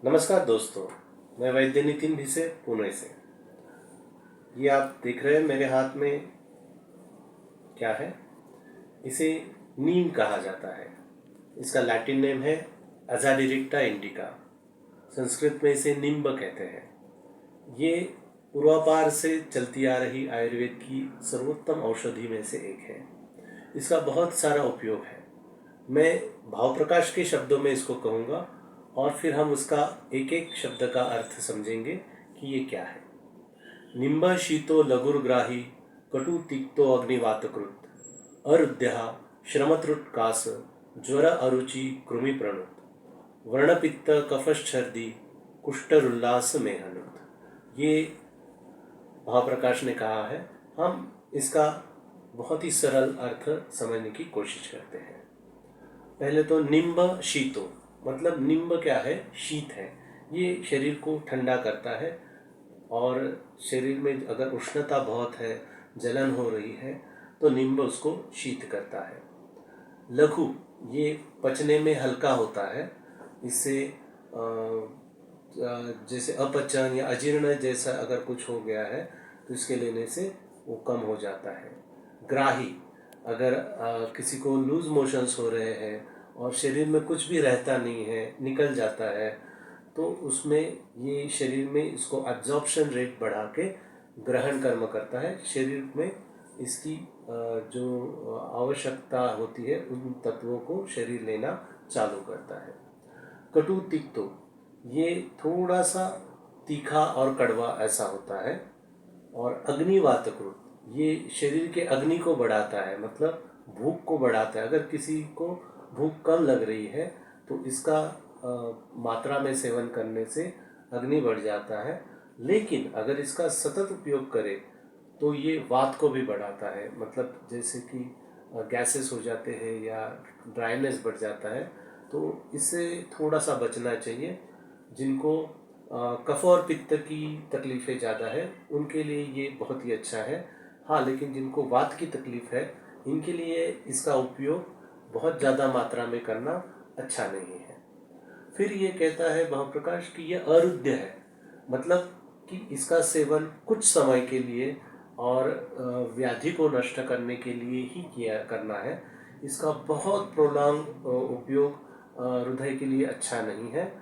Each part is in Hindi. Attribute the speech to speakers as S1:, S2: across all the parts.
S1: नमस्कार दोस्तों। मैं वैद्य नितिन भिसे पुणे से। ये आप देख रहे हैं मेरे हाथ में क्या है? इसे नीम कहा जाता है। इसका लैटिन नेम है अजाडिरेक्टा इंडिका। संस्कृत में इसे निम्ब कहते हैं। ये पूर्वापार से चलती आ रही आयुर्वेद की सर्वोत्तम औषधि में से एक है। इसका बहुत सारा उपयोग है। मैं भाव प्रकाश के शब्दों में इसको कहूँगा और फिर हम उसका एक एक शब्द का अर्थ समझेंगे कि ये क्या है। निम्ब शीतो लघुर्ग्राही कटु तिक्तो अग्निवातकृत अरुद्य श्रमत्रुत्कास ज्वर अरुचि कृमि प्रणुत वर्णपित्त कफश्छर्दी कुष्ठरुल्लास मेहनुत। ये भाव प्रकाश ने कहा है। हम इसका बहुत ही सरल अर्थ समझने की कोशिश करते हैं। पहले तो निम्ब शीतो मतलब निम्ब क्या है? शीत है। ये शरीर को ठंडा करता है और शरीर में अगर उष्णता बहुत है, जलन हो रही है, तो नींबू उसको शीत करता है। लघु ये पचने में हल्का होता है। इससे जैसे अपचन या अजीर्ण जैसा अगर कुछ हो गया है तो इसके लेने से वो कम हो जाता है। ग्राही अगर किसी को लूज मोशंस हो रहे हैं और शरीर में कुछ भी रहता नहीं है, निकल जाता है, तो उसमें ये शरीर में इसको एब्जॉर्प्शन रेट बढ़ा के ग्रहण कर्म करता है। शरीर में इसकी जो आवश्यकता होती है उन तत्वों को शरीर लेना चालू करता है। कटु तिक्तो ये थोड़ा सा तीखा और कड़वा ऐसा होता है। और अग्निवातकृत ये शरीर के अग्नि को बढ़ाता है, मतलब भूख को बढ़ाता है। अगर किसी को भूख कम लग रही है तो इसका मात्रा में सेवन करने से अग्नि बढ़ जाता है। लेकिन अगर इसका सतत उपयोग करें तो ये वात को भी बढ़ाता है, मतलब जैसे कि गैसेस हो जाते हैं या ड्राइनेस बढ़ जाता है, तो इससे थोड़ा सा बचना चाहिए। जिनको कफ और पित्त की तकलीफ़ें ज़्यादा है उनके लिए ये बहुत ही अच्छा है। हाँ, लेकिन जिनको वात की तकलीफ़ है इनके लिए इसका उपयोग बहुत ज़्यादा मात्रा में करना अच्छा नहीं है। फिर ये कहता है महाप्रकाश कि यह अरुद्ध है, मतलब कि इसका सेवन कुछ समय के लिए और व्याधि को नष्ट करने के लिए ही किया करना है। इसका बहुत प्रोलॉन्ग उपयोग हृदय के लिए अच्छा नहीं है।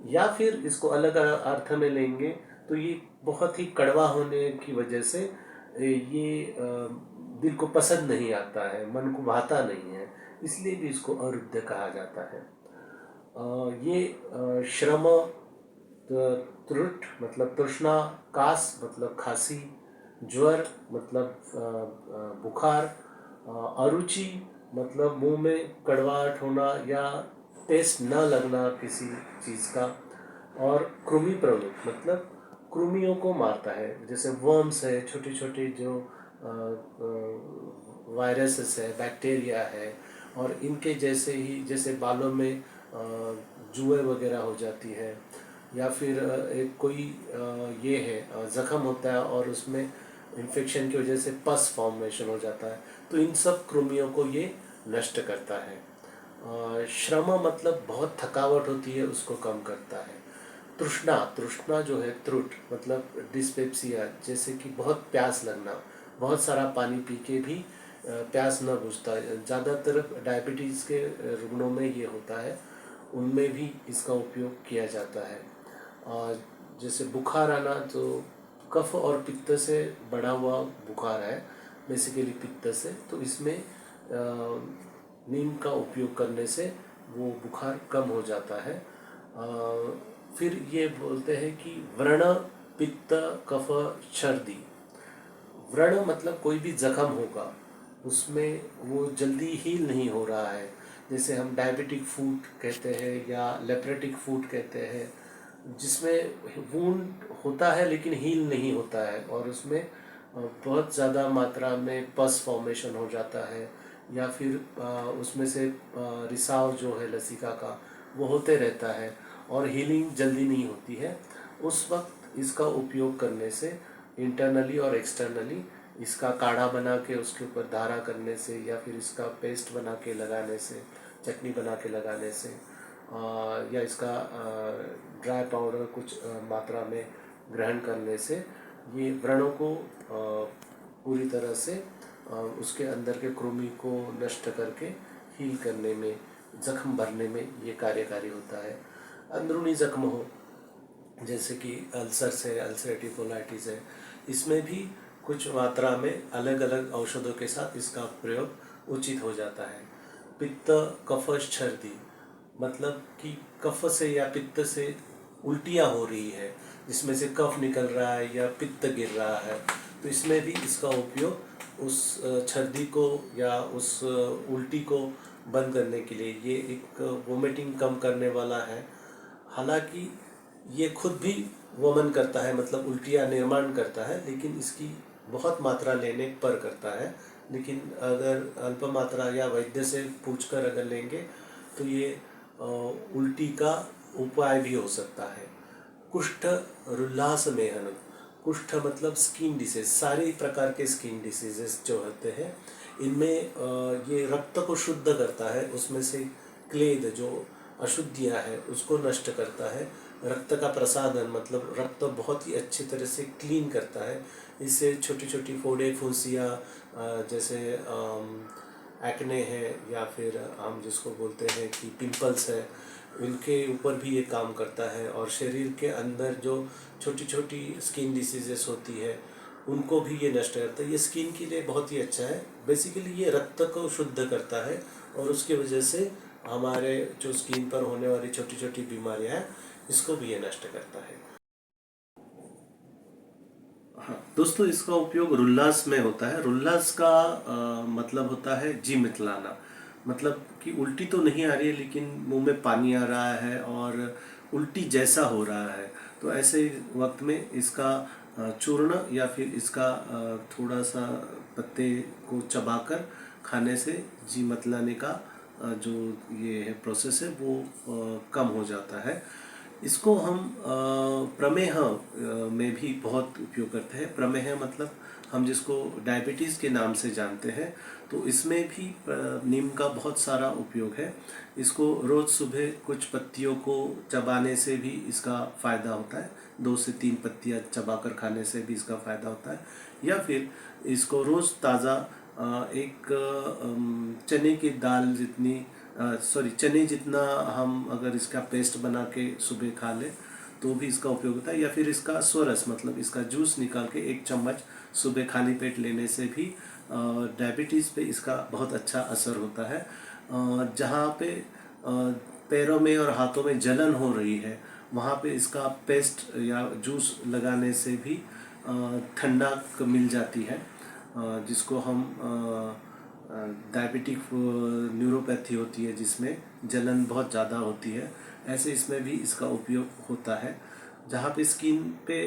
S1: या फिर इसको अलग अर्थ में लेंगे तो ये बहुत ही कड़वा होने की वजह से ये दिल को पसंद नहीं आता है, मन को भाता नहीं है, इसलिए भी इसको अरुद्ध कहा जाता है। ये श्रम त्रुट मतलब तृष्णा, कास मतलब खांसी, ज्वर मतलब बुखार, अरुचि मतलब मुंह में कड़वाहट होना या टेस्ट न लगना किसी चीज़ का, और कृमि प्रवृत्त मतलब कृमियों को मारता है। जैसे वर्म्स है, छोटे छोटे जो वायरसेस है, बैक्टीरिया है, और इनके जैसे ही जैसे बालों में जुएँ वगैरह हो जाती है, या फिर एक कोई ये है ज़ख़म होता है और उसमें इन्फेक्शन की वजह से पस फॉर्मेशन हो जाता है, तो इन सब कृमियों को ये नष्ट करता है। श्रम मतलब बहुत थकावट होती है, उसको कम करता है। तृष्णा तृष्णा जो है, त्रुट मतलब डिस्पेप्सिया, जैसे कि बहुत प्यास लगना, बहुत सारा पानी पी के भी प्यास न बुझता। ज़्यादातर डायबिटीज़ के रुग्णों में ये होता है, उनमें भी इसका उपयोग किया जाता है। और जैसे बुखार आना, तो कफ और पित्त से बढ़ा हुआ बुखार है, बेसिकली पित्त से, तो इसमें नीम का उपयोग करने से वो बुखार कम हो जाता है। फिर ये बोलते हैं कि व्रण पित्त कफ सर्दी। व्रण मतलब कोई भी जख्म होगा उसमें वो जल्दी हील नहीं हो रहा है, जैसे हम डायबिटिक फूट कहते हैं या लेप्रेटिक फूट कहते हैं, जिसमें वूंड होता है लेकिन हील नहीं होता है और उसमें बहुत ज़्यादा मात्रा में पस फॉर्मेशन हो जाता है, या फिर उसमें से रिसाव जो है लसिका का वो होते रहता है और हीलिंग जल्दी नहीं होती है। उस वक्त इसका उपयोग करने से इंटरनली और एक्सटर्नली इसका काढ़ा बना के उसके ऊपर धारा करने से, या फिर इसका पेस्ट बना के लगाने से, चटनी बना के लगाने से या इसका ड्राई पाउडर कुछ मात्रा में ग्रहण करने से ये व्रणों को पूरी तरह से उसके अंदर के कृमि को नष्ट करके हील करने में, जख्म भरने में ये कार्यकारी होता है। अंदरूनी जख्म हो जैसे कि अल्सर्स है, अल्सरेटिव कोलाइटिस है, इसमें भी कुछ मात्रा में अलग अलग औषधों के साथ इसका प्रयोग उचित हो जाता है। पित्त कफ छर्दी, मतलब कि कफ से या पित्त से उल्टियाँ हो रही है, जिसमें से कफ निकल रहा है या पित्त गिर रहा है, तो इसमें भी इसका उपयोग उस छर्दी को या उस उल्टी को बंद करने के लिए, ये एक वोमिटिंग कम करने वाला है। हालांकि ये खुद भी वमन करता है, मतलब उल्टियाँ निर्माण करता है, लेकिन इसकी बहुत मात्रा लेने पर करता है। लेकिन अगर अल्प मात्रा या वैद्य से पूछकर अगर लेंगे तो ये उल्टी का उपाय भी हो सकता है। कुष्ठ रुल्लास मेहन, कुष्ठ मतलब स्किन डिसीज, सारे प्रकार के स्किन डिसीजेस जो होते हैं इनमें ये रक्त को शुद्ध करता है, उसमें से क्लेद जो अशुद्धियाँ है उसको नष्ट करता है। रक्त का प्रसादन मतलब रक्त बहुत ही अच्छी तरह से क्लीन करता है। इससे छोटी छोटी फोड़े फुंसियाँ जैसे एक्ने है या फिर हम जिसको बोलते हैं कि पिंपल्स है, इनके ऊपर भी ये काम करता है। और शरीर के अंदर जो छोटी छोटी स्किन डिसीजेस होती है उनको भी ये नष्ट करता है। ये स्किन के लिए बहुत ही अच्छा है। बेसिकली ये रक्त को शुद्ध करता है और उसकी वजह से हमारे जो स्किन पर होने वाली छोटी छोटी बीमारियां हैं इसको भी ये नष्ट करता है। हाँ दोस्तों, इसका उपयोग रुल्लास में होता है। रुल्लास का मतलब होता है जी मितलाना, मतलब कि उल्टी तो नहीं आ रही है लेकिन मुंह में पानी आ रहा है और उल्टी जैसा हो रहा है, तो ऐसे वक्त में इसका चूर्ण या फिर इसका थोड़ा सा पत्ते को चबाकर खाने से जी मतलाने का जो ये है प्रोसेस है वो कम हो जाता है। इसको हम प्रमेह में भी बहुत उपयोग करते हैं। प्रमेह मतलब हम जिसको डायबिटीज़ के नाम से जानते हैं, तो इसमें भी नीम का बहुत सारा उपयोग है। इसको रोज़ सुबह कुछ पत्तियों को चबाने से भी इसका फ़ायदा होता है। 2 से 3 पत्तियाँ चबाकर खाने से भी इसका फ़ायदा होता है। या फिर इसको रोज़ ताज़ा एक चने की दाल जितनी चने जितना हम अगर इसका पेस्ट बना के सुबह खा लें तो भी इसका उपयोग होता है। या फिर इसका स्वरस मतलब इसका जूस निकाल के 1 चम्मच सुबह खाली पेट लेने से भी डायबिटीज़ पे इसका बहुत अच्छा असर होता है। जहाँ पे पैरों में और हाथों में जलन हो रही है वहाँ पे इसका पेस्ट या जूस लगाने से भी ठंडक मिल जाती है, जिसको हम डायबिटिक न्यूरोपैथी होती है जिसमें जलन बहुत ज़्यादा होती है, ऐसे इसमें भी इसका उपयोग होता है। जहाँ पे स्किन पे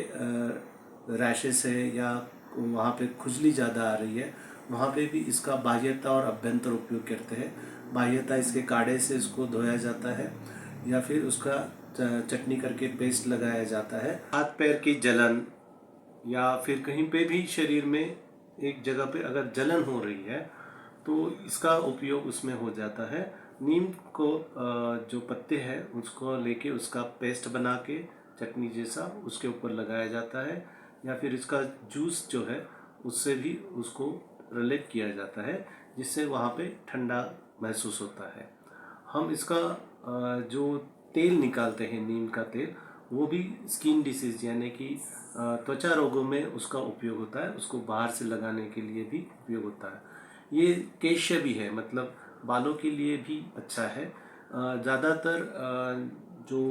S1: रैशेस है या वहाँ पे खुजली ज़्यादा आ रही है वहाँ पे भी इसका बाह्यता और अभ्यंतर उपयोग करते हैं। बाह्यता इसके काढ़े से इसको धोया जाता है या फिर उसका चटनी करके पेस्ट लगाया जाता है। हाथ पैर की जलन या फिर कहीं पे भी शरीर में एक जगह पे अगर जलन हो रही है तो इसका उपयोग उसमें हो जाता है। नीम को जो पत्ते हैं उसको लेके उसका पेस्ट बना के चटनी जैसा उसके ऊपर लगाया जाता है या फिर इसका जूस जो है उससे भी उसको रिलेट किया जाता है, जिससे वहाँ पे ठंडा महसूस होता है। हम इसका जो तेल निकालते हैं नीम का तेल, वो भी स्किन डिसीज यानी कि त्वचा रोगों में उसका उपयोग होता है। उसको बाहर से लगाने के लिए भी उपयोग होता है। ये केश भी है, मतलब बालों के लिए भी अच्छा है। ज़्यादातर जो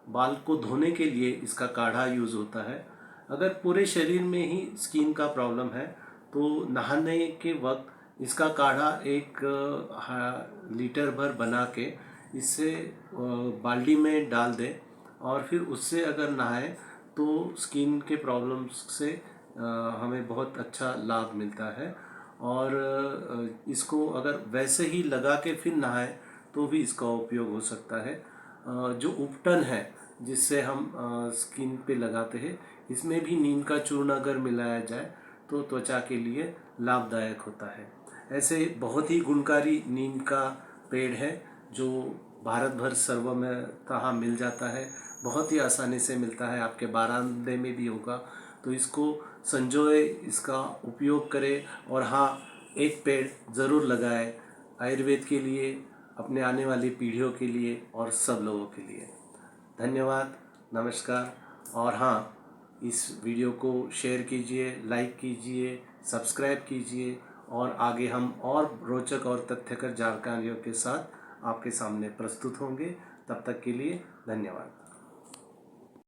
S1: बाल को धोने के लिए इसका काढ़ा यूज़ होता है। अगर पूरे शरीर में ही स्किन का प्रॉब्लम है तो नहाने के वक्त इसका काढ़ा 1 लीटर भर बना के इससे बाल्टी में डाल दें और फिर उससे अगर नहाएं तो स्किन के प्रॉब्लम्स से हमें बहुत अच्छा लाभ मिलता है। और इसको अगर वैसे ही लगा के फिर नहाएं तो भी इसका उपयोग हो सकता है। जो उपटन है जिससे हम स्किन पे लगाते हैं, इसमें भी नीम का चूर्ण अगर मिलाया जाए तो त्वचा के लिए लाभदायक होता है। ऐसे बहुत ही गुणकारी नीम का पेड़ है जो भारत भर सर्वतः मिल जाता है, बहुत ही आसानी से मिलता है, आपके बारांदे में भी होगा। तो इसको संजोए, इसका उपयोग करें और हाँ, एक पेड़ ज़रूर लगाएं आयुर्वेद के लिए, अपने आने वाली पीढ़ियों के लिए और सब लोगों के लिए। धन्यवाद, नमस्कार। और हाँ, इस वीडियो को शेयर कीजिए, लाइक कीजिए, सब्सक्राइब कीजिए और आगे हम और रोचक और तथ्यकर जानकारियों के साथ आपके सामने प्रस्तुत होंगे। तब तक के लिए धन्यवाद।